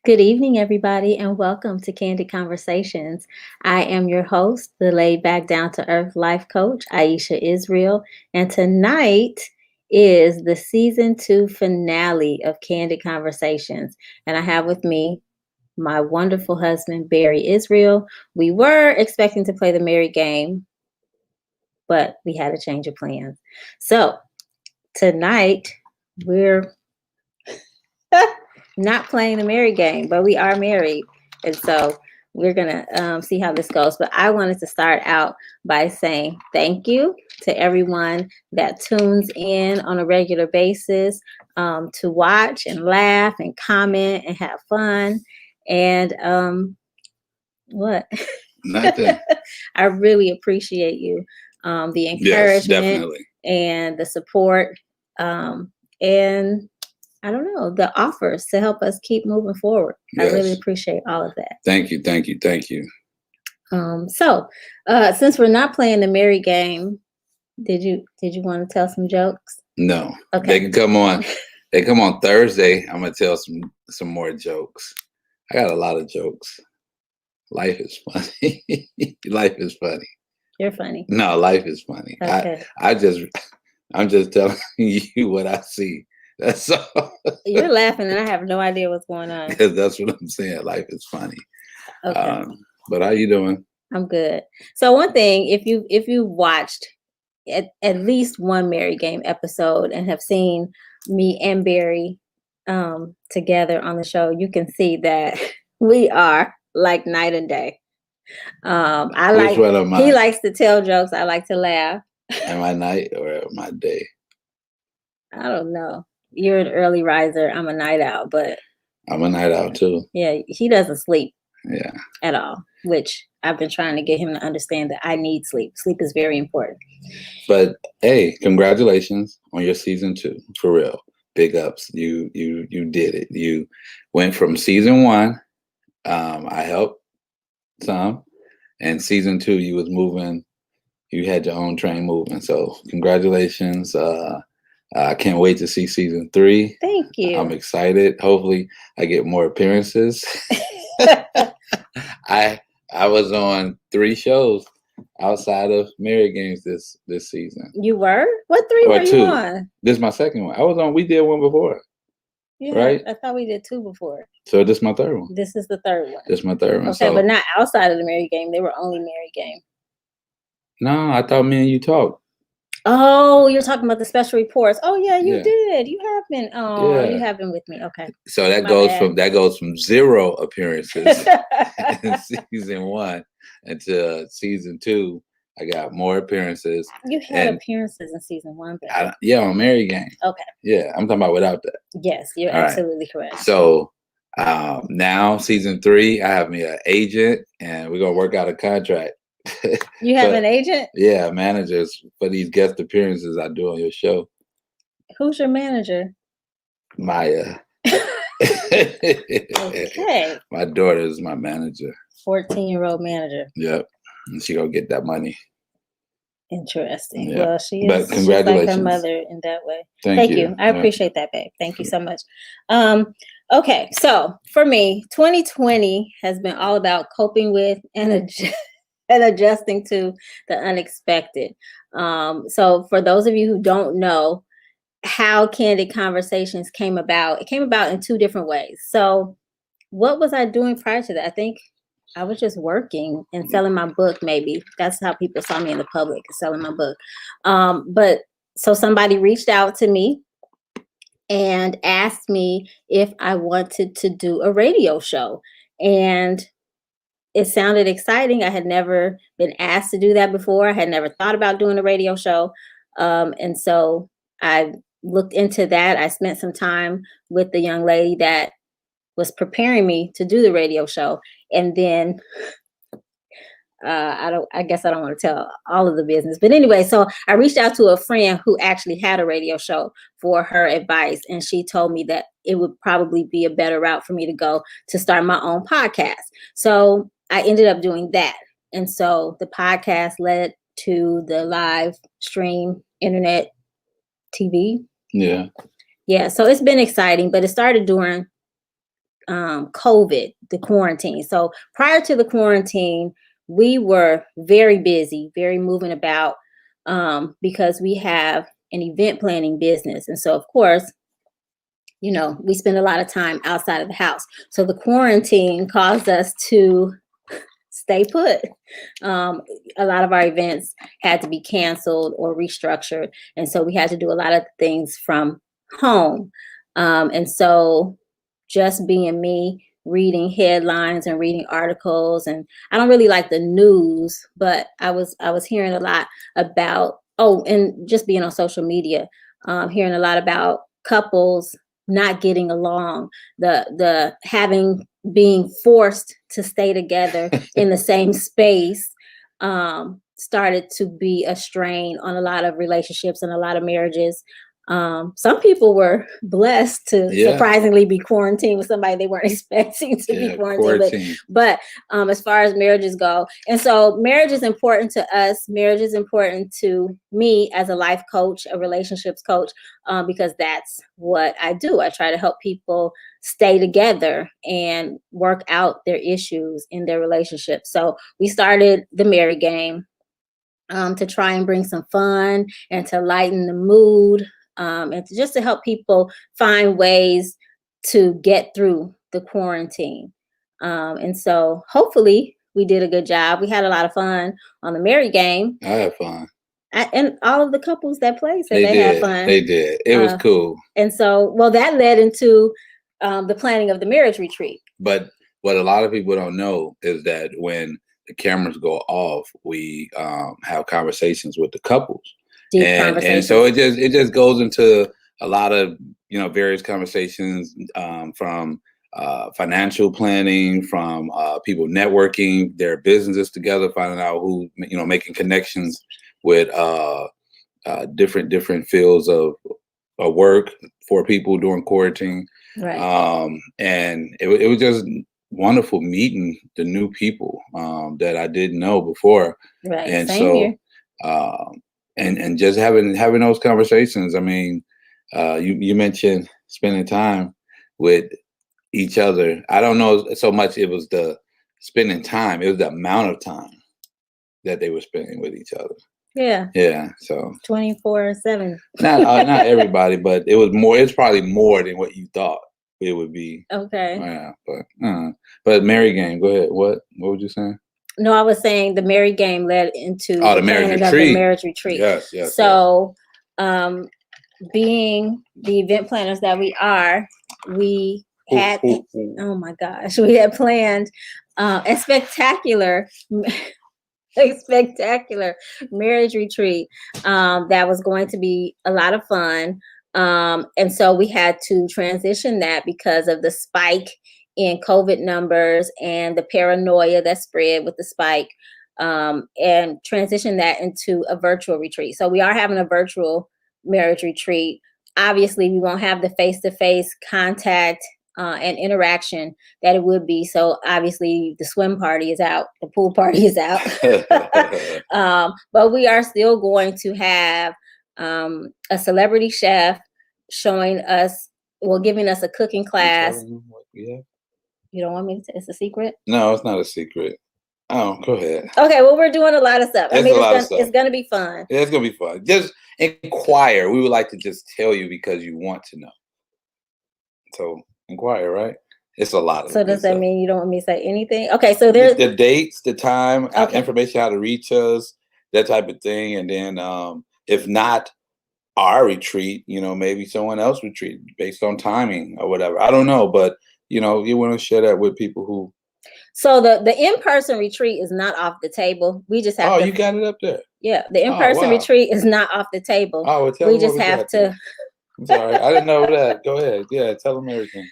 Good evening, everybody, and welcome to Candid Conversations. I am your host, the laid back, down to earth life coach, Aisha Israel, and tonight is the season 2 finale of Candid Conversations. And I have with me my wonderful husband, Barry Israel. We were expecting to play the married game, but we had a change of plans. So tonight, we're not playing the married game, but we are married. And so we're going to see how this goes. But I wanted to start out by saying thank you to everyone that tunes in on a regular basis to watch and laugh and comment and have fun. And what? Nothing. I really appreciate you. The encouragement, Yes, definitely. and the support. And I don't know, the offers to help us keep moving forward. Yes. I really appreciate all of that. Thank you. So since we're not playing the married game, did you want to tell some jokes? No. Okay. They can come on. They come on Thursday. I'm gonna tell some more jokes. I got a lot of jokes. Life is funny. Life is funny. You're funny. No, life is funny. Okay. I'm just telling you what I see. That's all. You're laughing and I have no idea what's going on. Because that's what I'm saying. Life is funny. Okay. But how you doing? I'm good. So one thing, if you watched at least one married game episode and have seen me and Barry together on the show, you can see that we are like night and day. He likes to tell jokes. I like to laugh. Am I night or am I day? I don't know. You're an early riser. I'm a night owl, but I'm a night owl too. Yeah, he doesn't sleep. Yeah. At all, which I've been trying to get him to understand that I need sleep. Sleep is very important. But hey, congratulations on your season 2, for real. Big ups. You did it. You went from season 1. I helped some, and season 2 you was moving. You had your own train moving. So congratulations. I can't wait to see season 3. Thank you. I'm excited. Hopefully I get more appearances. I was on 3 shows outside of married games this season. You were? What 3 were 2. You on? This is my second one. I was on. We did one before. Yeah, right? I thought we did 2 before. So this is my third one. This is the third one. This is my third one. Okay, but not outside of the married game. They were only married game. No, I thought me and you talked. Oh, you're talking about the special reports. Oh yeah, you Yeah. did. You have been. Oh, Yeah. You have been with me. Okay. So that My goes bad. from 0 appearances in season 1 until season 2. I got more appearances. You had appearances in season 1, but on married game. okay. Yeah, I'm talking about without that. Yes, you're All right. absolutely correct. So now season 3, I have me an agent, and we're gonna work out a contract. You have an agent? Yeah, managers for these guest appearances I do on your show. Who's your manager? Maya. Okay. My daughter is my manager. 14-year-old manager. Yep. And she gonna get that money. Interesting. Yeah. Well, she But is congratulations. like her mother in that way. Thank you. I appreciate that, babe. Thank you so much. Okay, so for me, 2020 has been all about coping with and adjusting to the unexpected. So for those of you who don't know how Candid Conversations came about, it came about in 2 different ways. So what was I doing prior to that? I think I was just working and selling my book. Maybe that's how people saw me in the public, selling my book. But so somebody reached out to me and asked me if I wanted to do a radio show. And it sounded exciting. I had never been asked to do that before. I had never thought about doing a radio show. And so I looked into that. I spent some time with the young lady that was preparing me to do the radio show. And then I guess I don't want to tell all of the business, but anyway, so I reached out to a friend who actually had a radio show for her advice. And she told me that it would probably be a better route for me to go to start my own podcast. So I ended up doing that. And so the podcast led to the live stream, internet, TV. Yeah. Yeah. So it's been exciting, but it started during COVID, the quarantine. So prior to the quarantine, we were very busy, very moving about, because we have an event planning business. And so, of course, we spend a lot of time outside of the house. So the quarantine caused us to stay put. A lot of our events had to be canceled or restructured. And so we had to do a lot of things from home. And so just being me, reading headlines and reading articles, and I don't really like the news, but I was hearing a lot about, and just being on social media, hearing a lot about couples not getting along, the having being forced to stay together in the same space, started to be a strain on a lot of relationships and a lot of marriages. Some people were blessed to surprisingly be quarantined with somebody they weren't expecting to be quarantined. But as far as marriages go, and so marriage is important to us. Marriage is important to me as a life coach, a relationships coach, because that's what I do. I try to help people stay together and work out their issues in their relationship. So we started the Marry Game to try and bring some fun and to lighten the mood. And just to help people find ways to get through the quarantine. And so hopefully we did a good job. We had a lot of fun on the Marry Game. I had fun. And all of the couples that played said they had fun. They did. It was cool. And so, that led into the planning of the marriage retreat. But what a lot of people don't know is that when the cameras go off, we have conversations with the couples. And so it just goes into a lot of various conversations, from financial planning, from people networking their businesses together, finding out who making connections with different fields of work for people during quarantine. Right. And it was just wonderful meeting the new people that I didn't know before. Right. And Same here. And just having those conversations. I mean, you mentioned spending time with each other. I don't know so much it was the spending time, it was the amount of time that they were spending with each other. Yeah. Yeah. So 24/7. Not everybody, but it was more. It's probably more than what you thought it would be. Okay. Yeah, but Marry Game. Go ahead. What were you saying? No, I was saying the Marry Game led into the marriage retreat. Of the marriage retreat. Yes. So, being the event planners that we are, we had. Oh my gosh, we had planned a spectacular marriage retreat that was going to be a lot of fun. And so we had to transition that because of the spike in COVID numbers and the paranoia that spread with the spike, and transition that into a virtual retreat. So we are having a virtual marriage retreat. Obviously, we won't have the face-to-face contact and interaction that it would be. So obviously the swim party is out, the pool party is out. But we are still going to have a celebrity chef showing us, giving us a cooking class. You don't want me to? It's a secret? No, it's not a secret. Oh, go ahead. Okay, well, we're doing a lot of stuff. It's going to be fun. Yeah, it's going to be fun. Just inquire. We would like to just tell you because you want to know. So inquire, right? It's a lot of So does that mean you don't want me to say anything? Okay, so there's the dates, the time, information, how to reach us, that type of thing. And then if not our retreat, maybe someone else retreat based on timing or whatever. I don't know, but you want to share that with people who. So the in-person retreat is not off the table. We just have you got it up there. Yeah, the in-person retreat is not off the table. Oh, well, we just have to. I'm sorry, I didn't know that. Go ahead. Yeah, tell them everything.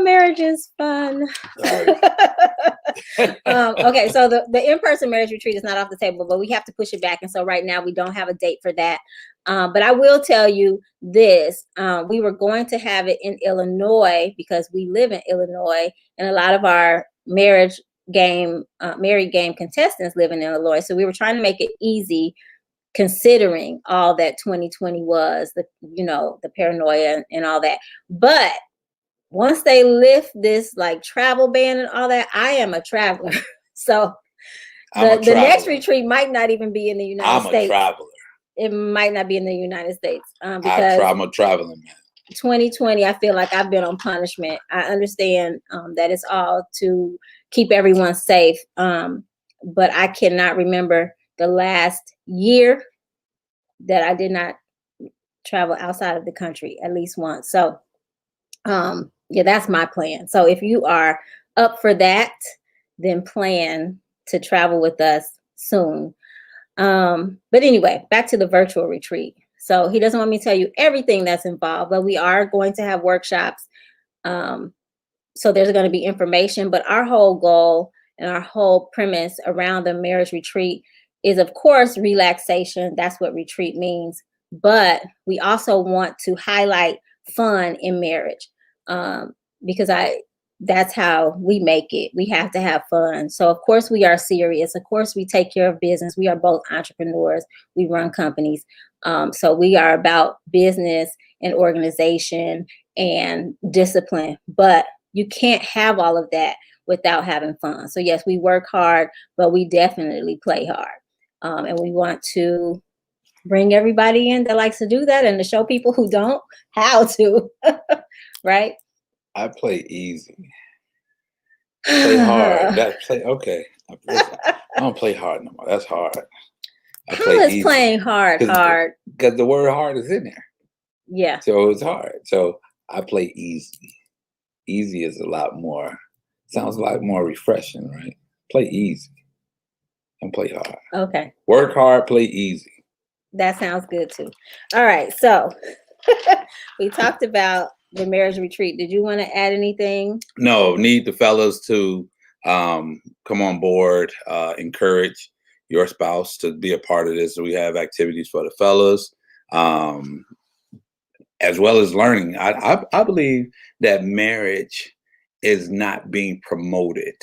Marriage is fun. Okay, so the in-person marriage retreat is not off the table, but we have to push it back. And so right now we don't have a date for that. But I will tell you this. We were going to have it in Illinois because we live in Illinois, and a lot of our married game contestants live in Illinois. So we were trying to make it easy, considering all that 2020 was, the paranoia and all that. But once they lift this like travel ban and all that, I am a traveler. So the next retreat might not even be in the United States. I'm a traveler. It might not be in the United States because I'm a traveling man. 2020, I feel like I've been on punishment. I understand that it's all to keep everyone safe, but I cannot remember the last year that I did not travel outside of the country at least once. So yeah, that's my plan. So if you are up for that, then plan to travel with us soon. But anyway, back to the virtual retreat. So he doesn't want me to tell you everything that's involved, but we are going to have workshops. So there's going to be information, but our whole goal and our whole premise around the marriage retreat is, of course, relaxation. That's what retreat means. But we also want to highlight fun in marriage, because that's how we make it. We have to have fun. So of course we are serious. Of course we take care of business. We are both entrepreneurs. We run companies. So we are about business and organization and discipline, but you can't have all of that without having fun. So yes, we work hard, but we definitely play hard. And we want to bring everybody in that likes to do that and to show people who don't how to, right? I play easy. I play hard. Okay. I don't play hard no more. That's hard. How is easy. Playing hard? Because the word hard is in there. Yeah. So it's hard. So I play easy. Easy is a lot more. Sounds a lot more refreshing, right? Play easy and play hard. Okay. Work hard, play easy. That sounds good too. All right. So we talked about the marriage retreat. Did you want to add anything? No, need the fellas to come on board, encourage your spouse to be a part of this. So we have activities for the fellas, as well as learning. I believe that marriage is not being promoted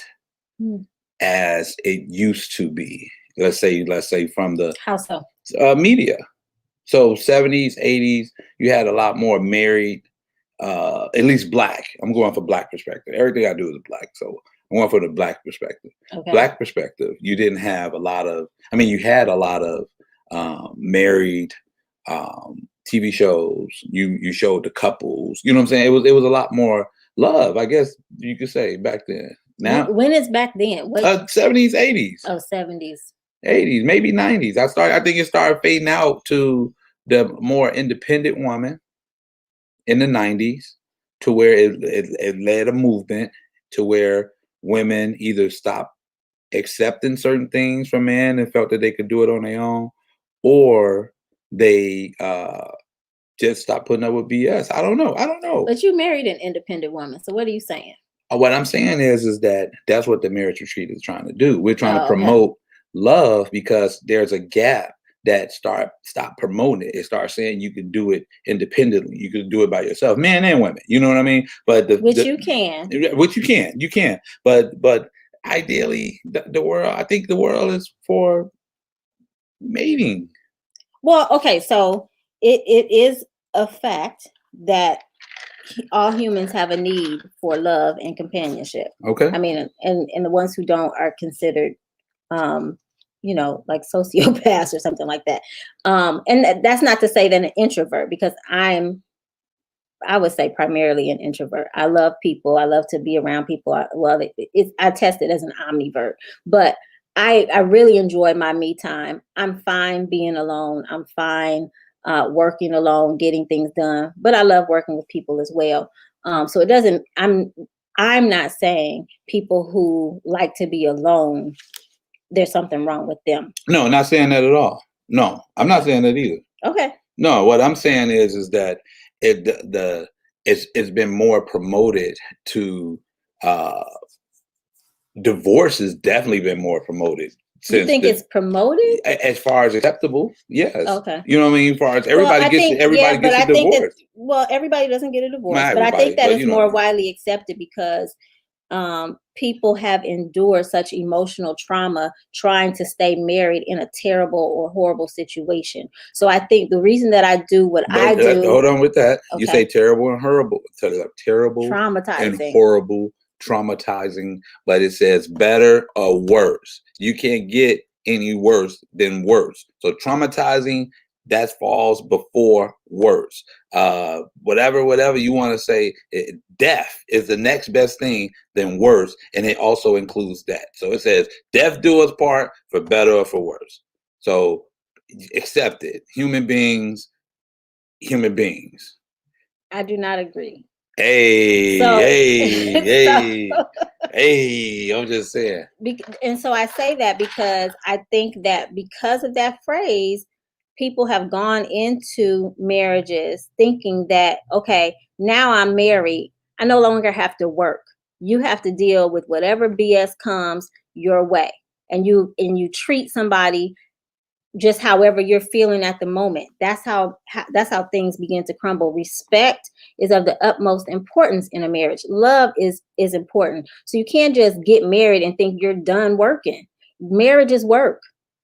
as it used to be. Let's say from the how so? Media. So 70s, 80s, you had a lot more married, at least Black. I'm going for Black perspective. Everything I do is Black. So I'm going for the Black perspective. Okay. Black perspective, you didn't have a lot of, you had a lot of married TV shows. You showed the couples. You know what I'm saying? It was a lot more love, I guess you could say, back then. Now, when is back then? 70s, 80s. Oh, 70s. 80s, maybe 90s. I think it started fading out to the more independent woman in the 90s, to where it led a movement to where women either stopped accepting certain things from men and felt that they could do it on their own, or they just stopped putting up with BS. I don't know. But you married an independent woman. So what are you saying? What I'm saying is that that's what the marriage retreat is trying to do. We're trying to promote love, because there's a gap that stop promoting it. It starts saying you can do it independently. You can do it by yourself, men and women. You know what I mean? But you can. But ideally, the world. I think the world is for mating. Well, okay, so it is a fact that all humans have a need for love and companionship. Okay. And the ones who don't are considered like sociopaths or something like that. And that's not to say that an introvert, because I would say primarily an introvert. I love people. I love to be around people. I test it as an omnivert, but I really enjoy my me time. I'm fine being alone. I'm fine working alone, getting things done, but I love working with people as well. So it doesn't, I'm not saying people who like to be alone, there's something wrong with them. No, not saying that at all. No, I'm not saying that either. Okay. No, what I'm saying is that it's been more promoted to divorce has definitely been more promoted. You think it's promoted as far as acceptable? Yes. Okay. You know what I mean? As far as everybody gets a divorce. Everybody doesn't get a divorce, but I think that it's more widely accepted because people have endured such emotional trauma trying to stay married in a terrible or horrible situation. So I think the reason that I do what I do. Hold on with that. Okay. You say terrible and horrible. Terrible Traumatizing. and horrible, traumatizing, but it says better or worse. You can't get any worse than worse. So traumatizing, that falls before worse. Whatever you want to say, death is the next best thing than worse, and it also includes that. So it says death do us part, for better or for worse. So accept it. Human beings. I do not agree. Hey, I'm just saying. And so I say that because I think that because of that phrase, people have gone into marriages thinking that, okay, now I'm married, I no longer have to work. You have to deal with whatever BS comes your way. And you treat somebody just however you're feeling at the moment. That's how things begin to crumble. Respect is of the utmost importance in a marriage. Love is important. So you can't just get married and think you're done working. Marriage is work.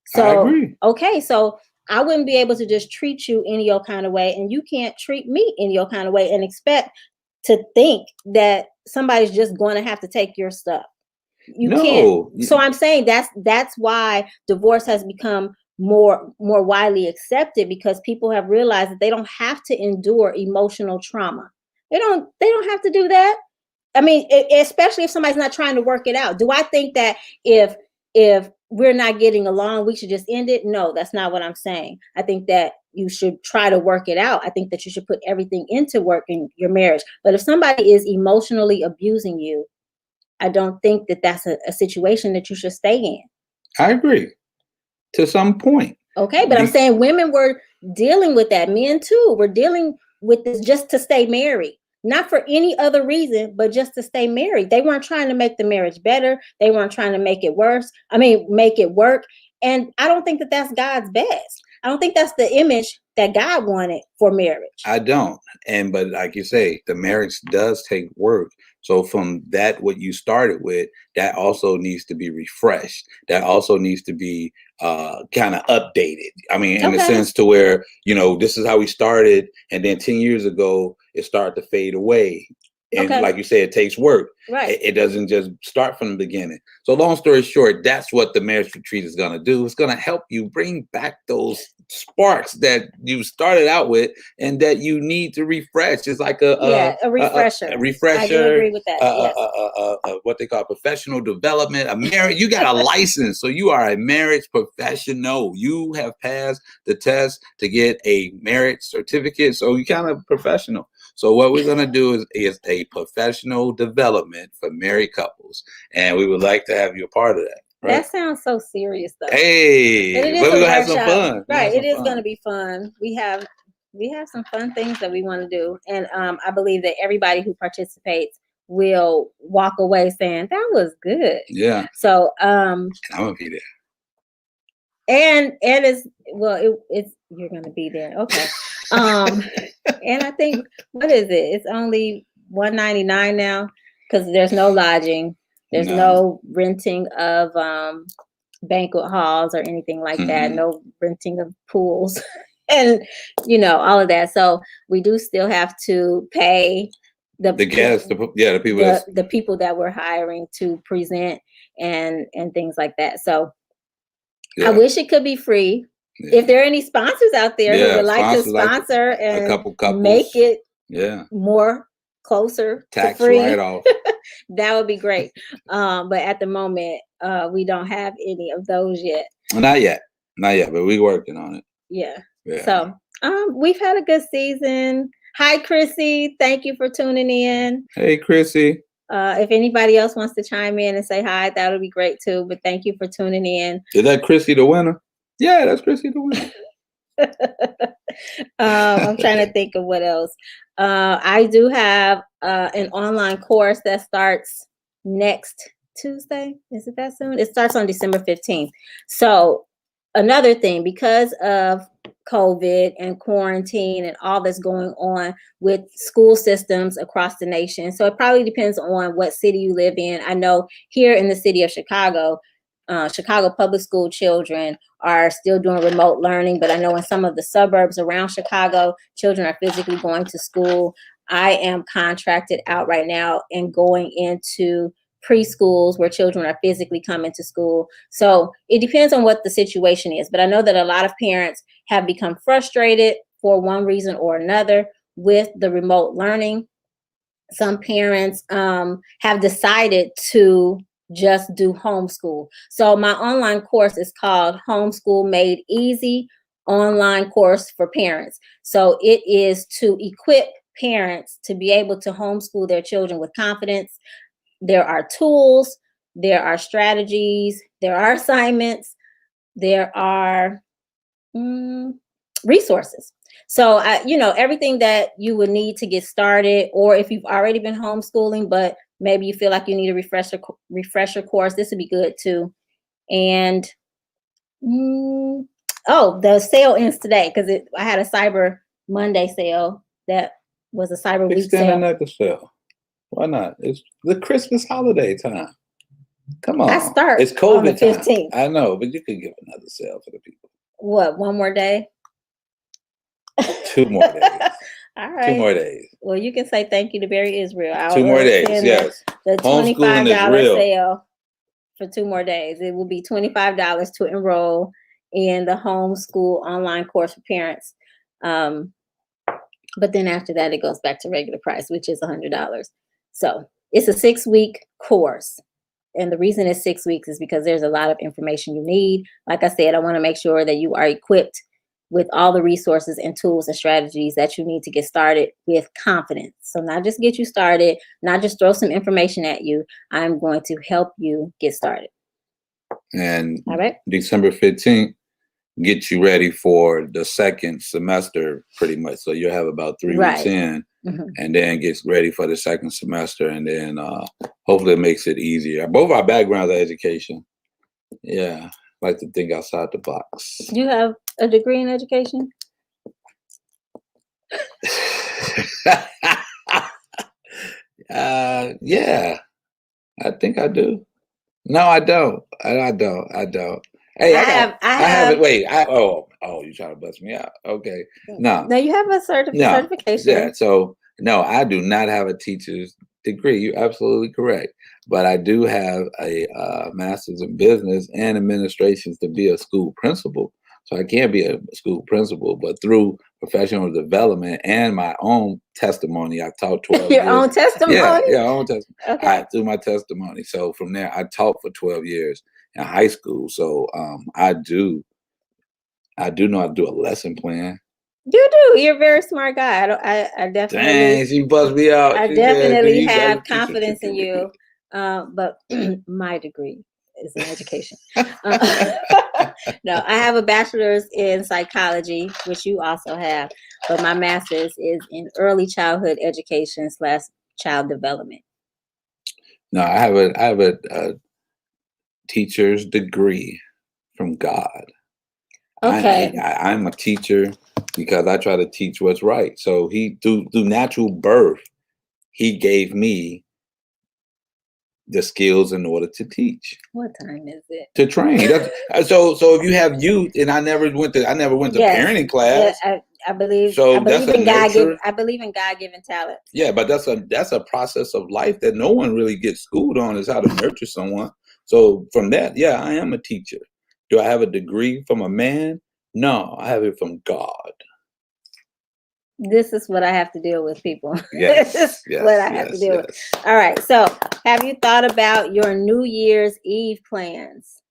So I agree. Okay, so I wouldn't be able to just treat you any your kind of way, and you can't treat me any your kind of way and expect to think that somebody's just going to have to take your stuff. You can't. So I'm saying that's why divorce has become more widely accepted, because people have realized that they don't have to endure emotional trauma. They don't have to do that. I mean, especially if somebody's not trying to work it out. Do I think that if we're not getting along, we should just end it? No, that's not what I'm saying. I think that you should try to work it out. I think that you should put everything into work in your marriage. But if somebody is emotionally abusing you, I don't think that that's a situation that you should stay in. I agree to some point. Okay, but I'm saying women were dealing with that. Men too were dealing with this just to stay married. Not for any other reason, but just to stay married. They weren't trying to make the marriage better. They weren't trying to make it worse. Make it work. And I don't think that that's God's best. I don't think that's the image that God wanted for marriage. I don't. But like you say, the marriage does take work. So from that, what you started with, that also needs to be refreshed. That also needs to be kind of updated. I mean, in the sense to where, this is how we started. And then 10 years ago, it started to fade away. And like you say, it takes work. Right. It doesn't just start from the beginning. So long story short, that's what the marriage retreat is going to do. It's going to help you bring back those sparks that you started out with and that you need to refresh. It's like a refresher. A refresher. I do agree with that. Yes. What they call professional development. A marriage. You got a license, so you are a marriage professional. You have passed the test to get a marriage certificate, so you're kind of professional. So what we're going to do is a professional development for married couples, and we would like to have you a part of that. Right? That sounds so serious, though. Hey, but we're gonna have some fun. Right, it is going to be fun. We have some fun things that we want to do, and I believe that everybody who participates will walk away saying that was good. Yeah. So I'm gonna be there. And it's you're gonna be there. Okay. And I think, what is it? It's only $199 now, because there's no lodging, there's no renting of banquet halls or anything like that, no renting of pools, and all of that. So we do still have to pay the guests, the people that we're hiring to present and things like that. So I wish it could be free. Yeah. If there are any sponsors out there who would like to sponsor and a couple couples, make it more closer tax to free, write-off, that would be great. But at the moment, we don't have any of those yet. Not yet, but we're working on it. Yeah. So we've had a good season. Hi, Chrissy. Thank you for tuning in. Hey, Chrissy. If anybody else wants to chime in and say hi, that would be great too. But thank you for tuning in. Is that Chrissy the winner? Yeah, that's Chrissy the winner. I'm trying to think of what else. I do have an online course that starts next Tuesday. Is it that soon? It starts on December 15th. So another thing, because of COVID and quarantine and all that's going on with school systems across the nation. So it probably depends on what city you live in. I know here in the city of Chicago, Chicago public school children are still doing remote learning, but I know in some of the suburbs around Chicago, children are physically going to school. I am contracted out right now and going into preschools where children are physically coming to school. So it depends on what the situation is. But I know that a lot of parents have become frustrated for one reason or another with the remote learning. Some parents have decided to just do homeschool. So my online course is called Homeschool Made Easy, online course for parents. So it is to equip parents to be able to homeschool their children with confidence. There are tools, there are strategies, there are assignments, there are resources. So everything that you would need to get started, or if you've already been homeschooling, but maybe you feel like you need a refresher course, this would be good too. And the sale ends today because I had a Cyber Monday sale that was a Cyber Week Extend sale. another sale. Why not? It's the Christmas holiday time. Come on. I start it's COVID on the 15th. time. I know, but you could give another sale for the people. What, one more day? 2 more days. All right. 2 more days. Well, you can say thank you to Barry Israel. 2 more days, yes. The Homeschooling is $25 real. sale for 2 more days. It will be $25 to enroll in the homeschool online course for parents. But then after that, it goes back to regular price, which is $100. So it's a 6-week course. And the reason it's 6 weeks is because there's a lot of information you need. Like I said, I want to make sure that you are equipped with all the resources and tools and strategies that you need to get started with confidence. So not just get you started, not just throw some information at you. I'm going to help you get started. And all right, December 15th, get you ready for the second semester pretty much. So you'll have about 3 weeks in, and then get ready for the second semester. And then hopefully it makes it easier. Both our backgrounds are education. Yeah. Like to think outside the box. You have a degree in education? Yeah, I think I do. No, I don't. I don't. Hey, I have it. Wait, oh, you trying to bust me out? Okay, no. No, you have a certification. Yeah. So no, I do not have a teacher's degree. You're absolutely correct. But I do have a master's in business and administration to be a school principal. So I can't be a school principal, but through professional development and my own testimony, I taught 12 years. Your own testimony? Yeah, own testimony. Okay. Through my testimony. So from there, I taught for 12 years in high school. So I do know how to do a lesson plan. You do. You're a very smart guy. I definitely. Dang, she buzzed me out. I definitely have confidence in you. But my degree is in education. No, I have a bachelor's in psychology, which you also have, but my master's is in early childhood education / child development. No, I have a teacher's degree from God. Okay. I'm a teacher because I try to teach what's right. So he through natural birth, he gave me the skills in order to teach. What time is it? To train. So if you have youth, and I never went to parenting class. Yeah, I believe. So I believe that's in God. I believe in God-given talent. Yeah, but that's a process of life that no one really gets schooled on, is how to nurture someone. So from that, yeah, I am a teacher. Do I have a degree from a man? No, I have it from God. This is what I have to deal with, people. Yes, This is what I have to deal with. All right. So have you thought about your New Year's Eve plans?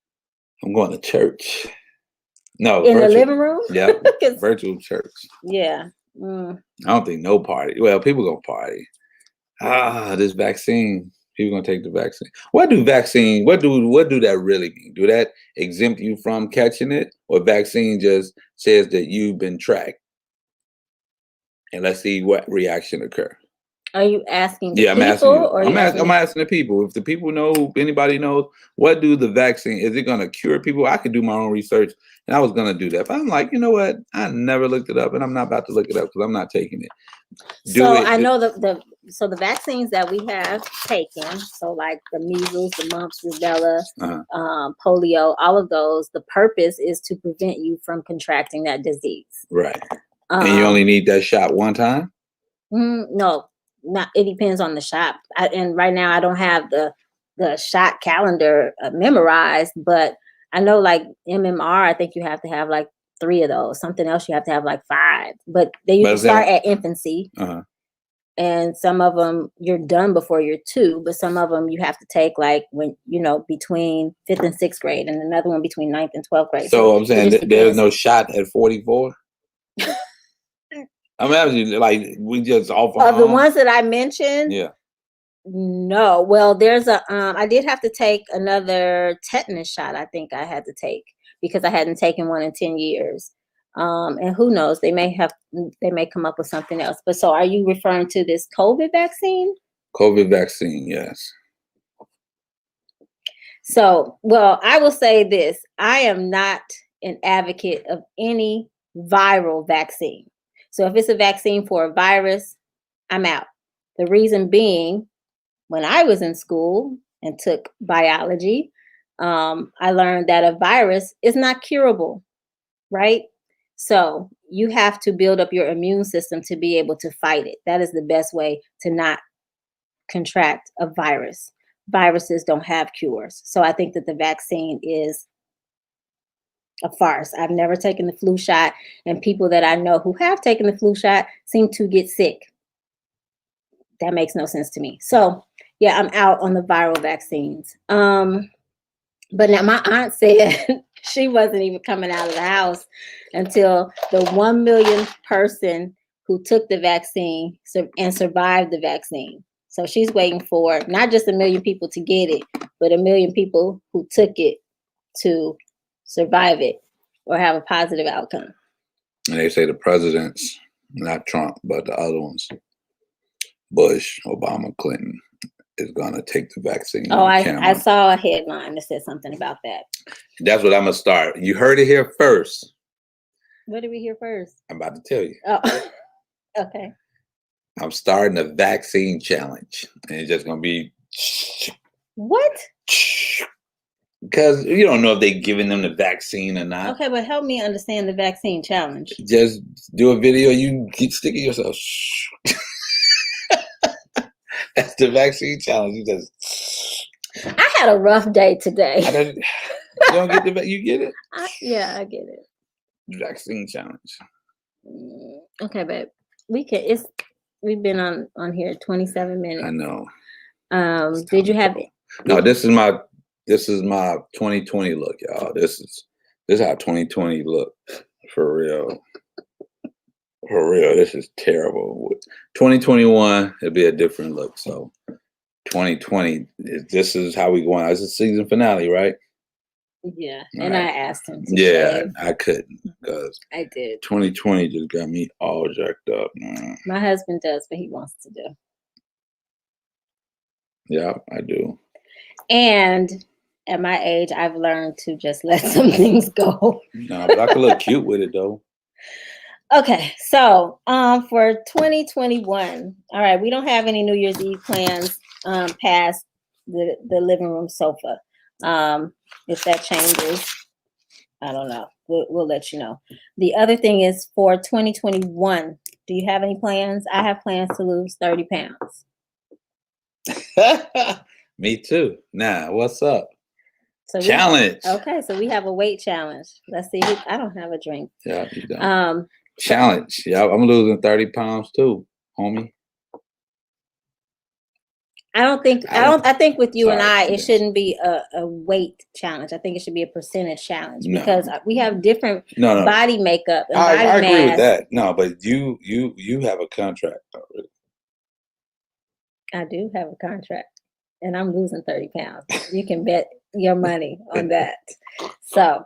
I'm going to church. No, in the living room? Yeah, virtual church. Yeah. I don't think no party. Well, people gonna party. This vaccine. People gonna take the vaccine. What do that really mean? Do that exempt you from catching it, or vaccine just says that you've been tracked? And let's see what reaction occur. Are you asking the Yeah, I'm people, asking you. or I'm asking the people. If the people know, anybody knows, what do the vaccine, is it going to cure people? I could do my own research, and I was going to do that. But I'm like, you know what? I never looked it up, and I'm not about to look it up because I'm not taking it. So I know the vaccines that we have taken, so like the measles, the mumps, rubella, polio, all of those, the purpose is to prevent you from contracting that disease. Right. And you only need that shot one time? No, not. It depends on the shot. And right now I don't have the shot calendar memorized, but I know like MMR, I think you have to have like 3 of those. Something else you have to have like 5. But they usually start at infancy. And some of them you're done before you're 2, but some of them you have to take like when, between 5th and 6th grade, and another one between 9th and 12th grade. So I'm saying there's no shot at 44? I'm asking you, like, we just off of the ones that I mentioned. Yeah. No. Well, there's I did have to take another tetanus shot. I think I had to take because I hadn't taken one in 10 years. And who knows, they may come up with something else. But so are you referring to this COVID vaccine? COVID vaccine, yes. So, well, I will say this. I am not an advocate of any viral vaccine. So if it's a vaccine for a virus, I'm out. The reason being, when I was in school and took biology, I learned that a virus is not curable, right? So you have to build up your immune system to be able to fight it. That is the best way to not contract a virus. Viruses don't have cures. So I think that the vaccine is a farce. I've never taken the flu shot, and people that I know who have taken the flu shot seem to get sick. That makes no sense to me. So yeah, I'm out on the viral vaccines. But now my aunt said she wasn't even coming out of the house until the 1 millionth person who took the vaccine and survived the vaccine. So she's waiting for not just 1 million people to get it, but 1 million people who took it to survive it or have a positive outcome. And they say the presidents, not Trump, but the other ones, Bush, Obama, Clinton, is going to take the vaccine. Oh, I saw a headline that said something about that. That's what I'm going to start. You heard it here first. What did we hear first? I'm about to tell you. Oh, okay. I'm starting a vaccine challenge. And it's just going to be... What? Because you don't know if they're giving them the vaccine or not. Okay, but help me understand the vaccine challenge. Just do a video. You keep sticking yourself. That's the vaccine challenge. You just... I had a rough day today. You don't get the... You get it? Yeah, I get it. Vaccine challenge. Okay, babe. We've been on here 27 minutes. I know. Did you have it? No, this is my 2020 look, y'all. This is how 2020 look. For real. For real. This is terrible. 2021, it'll be a different look. So 2020, this is how we going. This is season finale, right? Yeah. And I asked him to shave. I couldn't because I did. 2020 just got me all jacked up. My husband does what he wants to do. Yeah, I do. And at my age, I've learned to just let some things go. No, but I can look cute with it though. Okay, so for 2021, all right, we don't have any New Year's Eve plans past the living room sofa. If that changes, I don't know. We'll let you know. The other thing is for 2021, do you have any plans? I have plans to lose 30 pounds. Me too. Nah, what's up? So challenge. Okay, so we have a weight challenge. Let's see. I don't have a drink. Yeah, you don't. Challenge. Yeah, I'm losing 30 pounds too, homie. I think with you and I, it shouldn't be a weight challenge. I think it should be a percentage challenge because we have different body makeup and body mass. I agree with that. No, but you have a contract already. I do have a contract, and I'm losing 30 pounds. You can bet your money on that. So,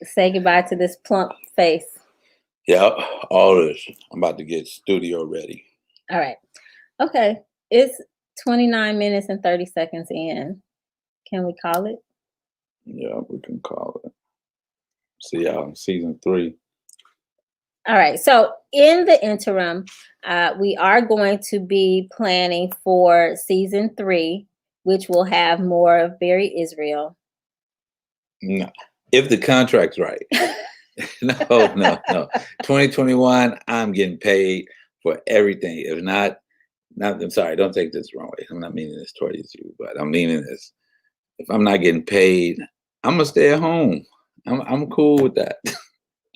say goodbye to this plump face. Yeah, all this. I'm about to get studio ready. All right. Okay. It's 29 minutes and 30 seconds in. Can we call it? Yeah, we can call it. See y'all in season 3. All right. So in the interim, we are going to be planning for season 3, which will have more of Barry Israel. No, if the contract's right. No. 2021, I'm getting paid for everything. If not, I'm sorry, don't take this the wrong way. I'm not meaning this towards you, but I'm meaning this. If I'm not getting paid, I'm gonna stay at home. I'm cool with that.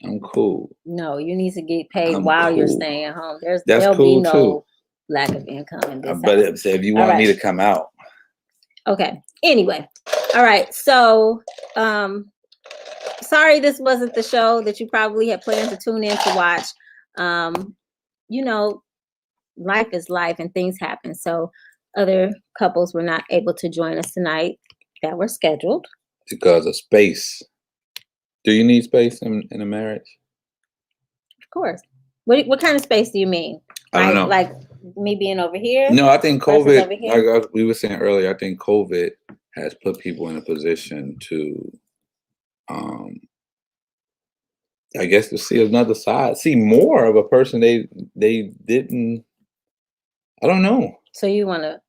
I'm cool. No, you need to get paid I'm while you're cool. staying at home. That's There'll be cool no too. lack of income in this But house. if you All want me right. to come out, Okay. Anyway. All right. So sorry this wasn't the show that you probably had planned to tune in to watch. You know, life is life and things happen. So other couples were not able to join us tonight that were scheduled. because of space. Do you need space in a marriage? Of course. What kind of space do you mean? I don't know. Like me being over here? No, I think versus COVID, over here? like we were saying earlier, I think COVID has put people in a position to, I guess, to see another side, see more of a person they didn't. I don't know. So you want to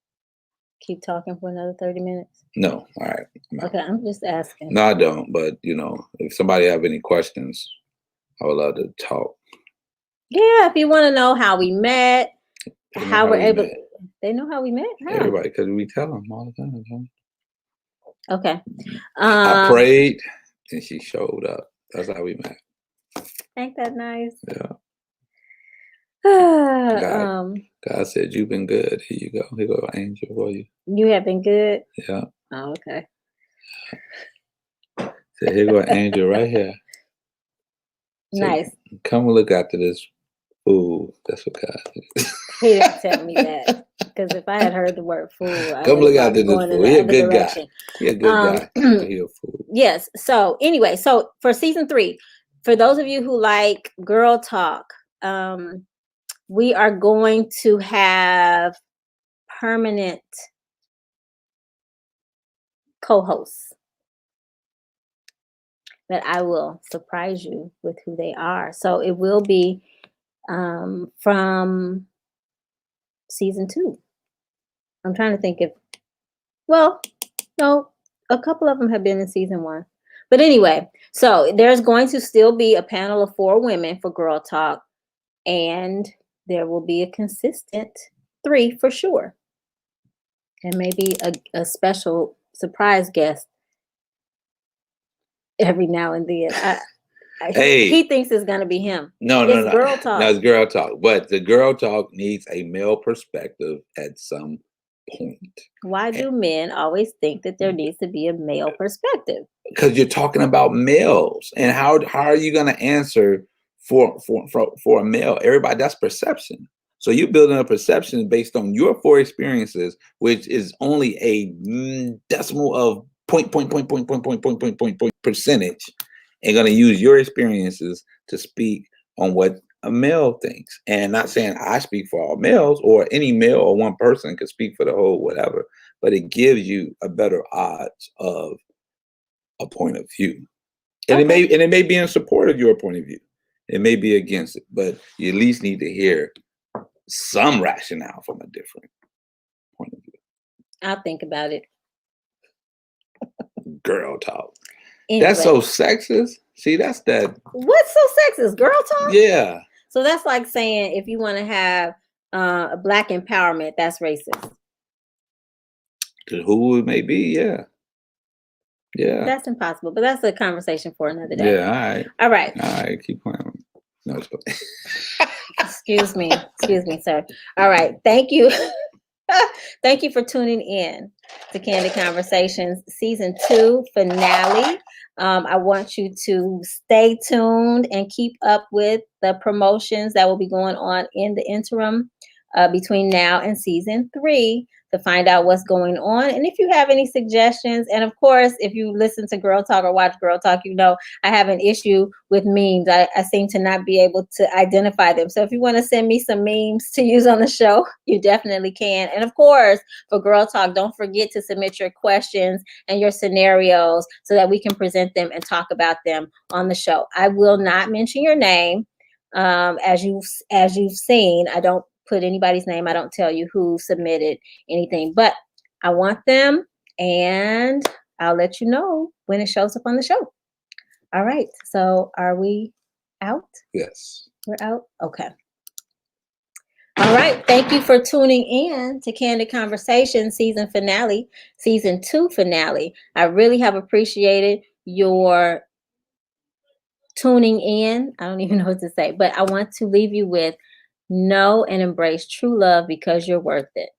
keep talking for another 30 minutes? No, all right. No. Okay, I'm just asking. No, I don't. But if somebody have any questions, I would love to talk. Yeah, if you want to know how we met, They know how we're we able. met. They know how we met. How? Everybody, because we tell them all the time. Huh? Okay. I prayed and she showed up. That's how we met. Ain't that nice? Yeah. God said, "You've been good. Here you go. Here go an angel for you." You have been good. Yeah. Oh, okay. Said, "Here go an angel right here." Said, Nice. Come and look after this fool. That's what God did. He didn't tell me that, because if I had heard the word fool, I Come would look have after this going in fool. the He a other good direction. guy. He a good guy. But he a fool. Yes. So anyway, so for season 3, for those of you who like girl talk, we are going to have permanent co-hosts that I will surprise you with who they are. So it will be from season 2. I'm trying to think no, a couple of them have been in season 1. But anyway, so there's going to still be a panel of 4 women for Girl Talk, and there will be a consistent 3 for sure. And maybe a special surprise guest every now and then. He thinks it's going to be him. No. Girl talk. No, it's girl talk. But the girl talk needs a male perspective at some point. Why do men always think that there needs to be a male perspective? Because you're talking about males, and how are you going to answer for a male? Everybody, that's perception. So you're building a perception based on your 4 experiences, which is only a decimal of point percentage, and going to use your experiences to speak on what a male thinks. And not saying I speak for all males, or any male or one person could speak for the whole whatever, but it gives you a better odds of a point of view. And it may be in support of your point of view. It may be against it, but you at least need to hear some rationale from a different point of view. I'll think about it. Girl talk. Anyway. That's so sexist. See, that's that. What's so sexist? Girl talk? Yeah. So that's like saying if you want to have a Black empowerment, that's racist. To who it may be, yeah. Yeah. That's impossible, but that's a conversation for another day. Yeah, all right. All right. All right, keep playing. No, it's okay. Excuse me, sir. All right. Thank you. Thank you for tuning in to Candid Conversations Season 2 finale. I want you to stay tuned and keep up with the promotions that will be going on in the interim. between now and season 3 to find out what's going on. And if you have any suggestions, and of course, if you listen to Girl Talk or watch Girl Talk, you know I have an issue with memes. I seem to not be able to identify them. So if you want to send me some memes to use on the show, you definitely can. And of course, for Girl Talk, don't forget to submit your questions and your scenarios so that we can present them and talk about them on the show. I will not mention your name. As you've seen, I don't put anybody's name. I don't tell you who submitted anything, but I want them, and I'll let you know when it shows up on the show. All right. So are we out? Yes. We're out. Okay. All right. Thank you for tuning in to Candid Conversation season 2 finale. I really have appreciated your tuning in. I don't even know what to say, but I want to leave you with know and embrace true love because you're worth it.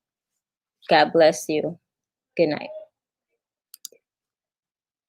God bless you. Good night.